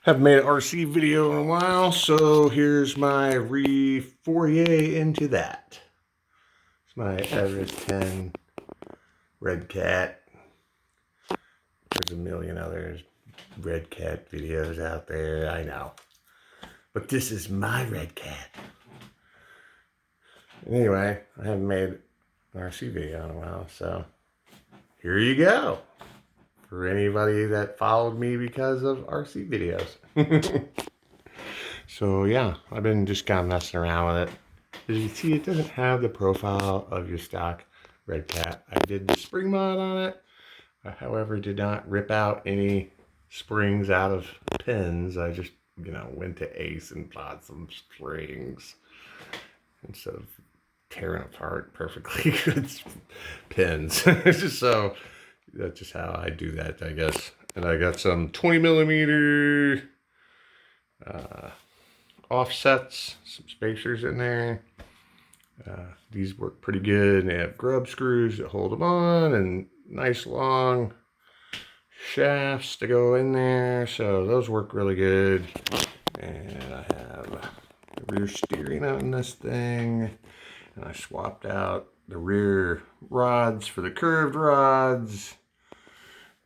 Haven't made an RC video in a while, so here's my foray into that. It's my Everest 10 Redcat. There's a million other Redcat videos out there, I know. But this is my Redcat. Anyway, I haven't made an RC video in a while, so here you go. For anybody that followed me because of RC videos. So yeah, I've been just kind of messing around with it. As you see, it doesn't have the profile of your stock Redcat. I did the spring mod on it. I, however, did not rip out any springs out of pins. I just, went to Ace and bought some springs instead of tearing apart perfectly good pins. So that's just how I do that, I guess. And I got some 20 millimeter offsets, some spacers in there. These work pretty good. They have grub screws that hold them on and nice long shafts to go in there. So those work really good. And I have the rear steering on this thing. And I swapped out the rear rods for the curved rods.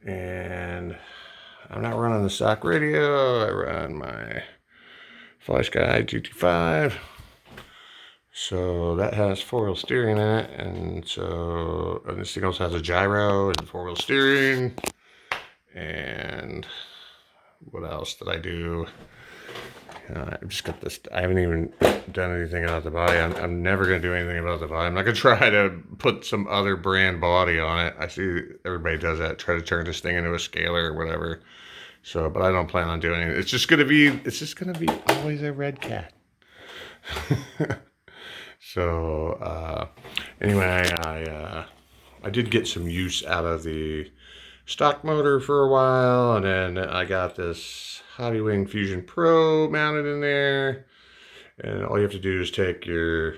And I'm not running the stock radio. I run my FlySky GT5. So that has four-wheel steering in it, and this thing also has a gyro and four-wheel steering. And what else did I do? I just got this. I haven't even done anything about the body. I'm never going to do anything about the body. I'm not going to try to put some other brand body on it. I see everybody does that. Try to turn this thing into a scaler or whatever. So, but I don't plan on doing it. It's just going to be always a Redcat. So anyway, I did get some use out of the stock motor for a while, and then I got this Hobbywing Fusion Pro mounted in there, and all you have to do is take your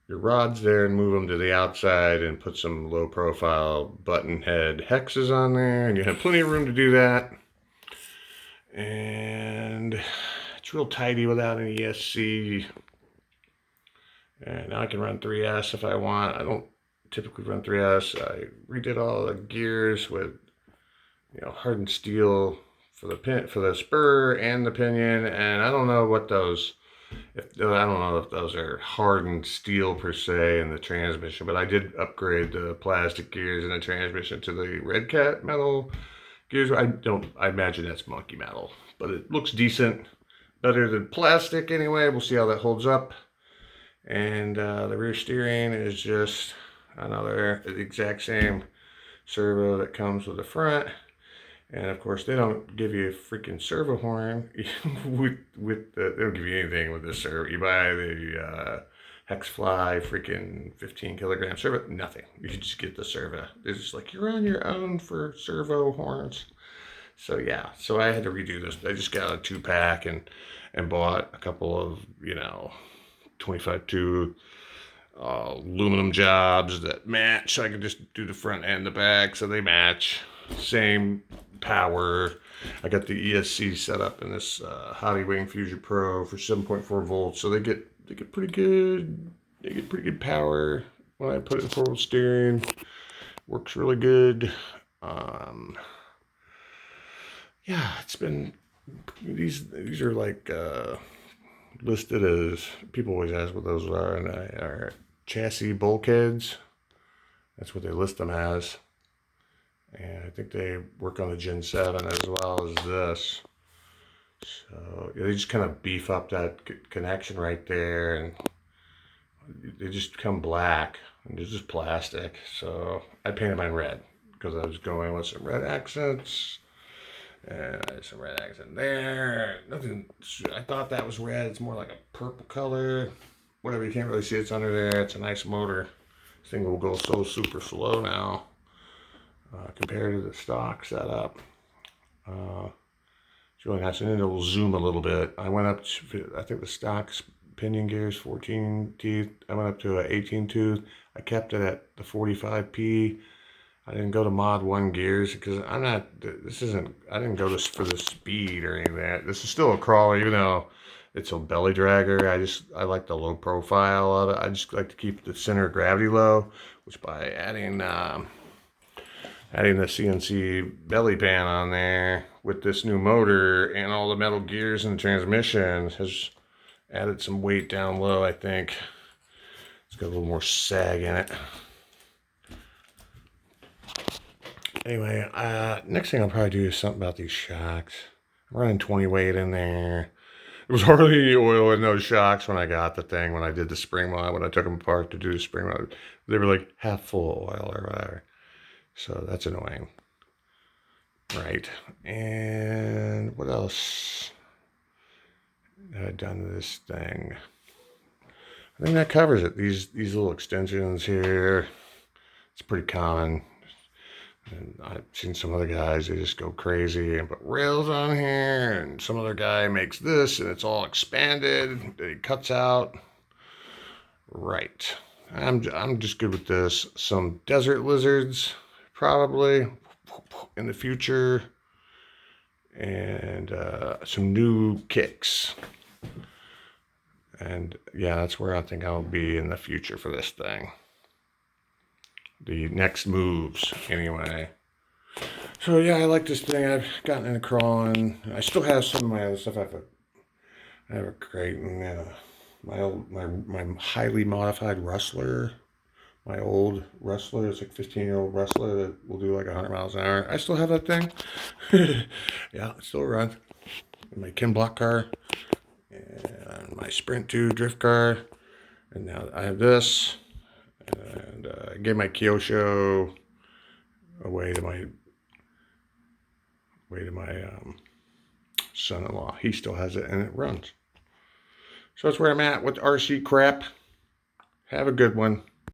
rods there and move them to the outside and put some low profile button head hexes on there, and you have plenty of room to do that. And it's real tidy without any ESC. And now I can run 3S if I want. I don't typically run 3S. I redid all the gears with, hardened steel for the spur and the pinion. And I don't know what those, I don't know if those are hardened steel per se in the transmission, but I did upgrade the plastic gears in the transmission to the Redcat metal gears. I imagine that's monkey metal, but it looks decent, better than plastic anyway. We'll see how that holds up. And the rear steering is just the exact same servo that comes with the front. And of course, they don't give you a freaking servo horn they don't give you anything with this servo. You buy the Hexfly freaking 15 kilogram servo, nothing. You just get the servo. They're just like, you're on your own for servo horns. So yeah, so I had to redo this. I just got a 2-pack and bought a couple of 25-2 aluminum jobs that match. So I can just do the front and the back, so they match. Same power. I got the ESC set up in this Hobbywing Fusion Pro for 7.4 volts, so they get pretty good. They get pretty good power when I put it in forward steering. Works really good. Yeah, it's been these are like listed as, people always ask what those are, and are chassis bulkheads. That's what they list them as. And I think they work on the Gen 7 as well as this. So they just kind of beef up that connection right there, and they just come black, and it's just plastic. So I painted mine red because I was going with some red accents. And there's some red accent there. Nothing. I thought that was red. It's more like a purple color. Whatever. You can't really see it's under there. It's a nice motor. This thing will go so super slow now compared to the stock setup. It's really nice. And then it will zoom a little bit. I went up to, I think the stock pinion gear is 14 teeth. I went up to an 18 tooth. I kept it at the 45p. I didn't go to mod 1 gears because I'm not, I didn't go this for the speed or anything like that. This is still a crawler, even though it's a belly dragger. I like the low profile of it. I just like to keep the center of gravity low, which by adding the CNC belly pan on there with this new motor and all the metal gears and the transmission has added some weight down low, I think. It's got a little more sag in it. Anyway, next thing I'll probably do is something about these shocks. I'm running 20 weight in there. There was hardly any oil in those shocks when I got the thing, when I did the spring mod, when I took them apart to do the spring mod. They were like half full of oil or whatever. So that's annoying. Right. And what else have I done to this thing? I think that covers it. These little extensions here, it's pretty common. And I've seen some other guys, they just go crazy and put rails on here, and some other guy makes this and it's all expanded, it cuts out. Right. I'm just good with this. Some desert lizards, probably, in the future. And some new kicks. And yeah, that's where I think I'll be in the future for this thing. The next moves, anyway. So yeah, I like this thing. I've gotten into crawling. I still have some of my other stuff. I have a crate and my highly modified Rustler. My old Rustler, it's like 15-year-old Rustler that will do like 100 miles an hour. I still have that thing. Yeah, it still runs. My Kin Block car and my Sprint 2 drift car. And now I have this. And I gave my Kyosho away to my son-in-law. He still has it and it runs. So that's where I'm at with RC crap. Have a good one.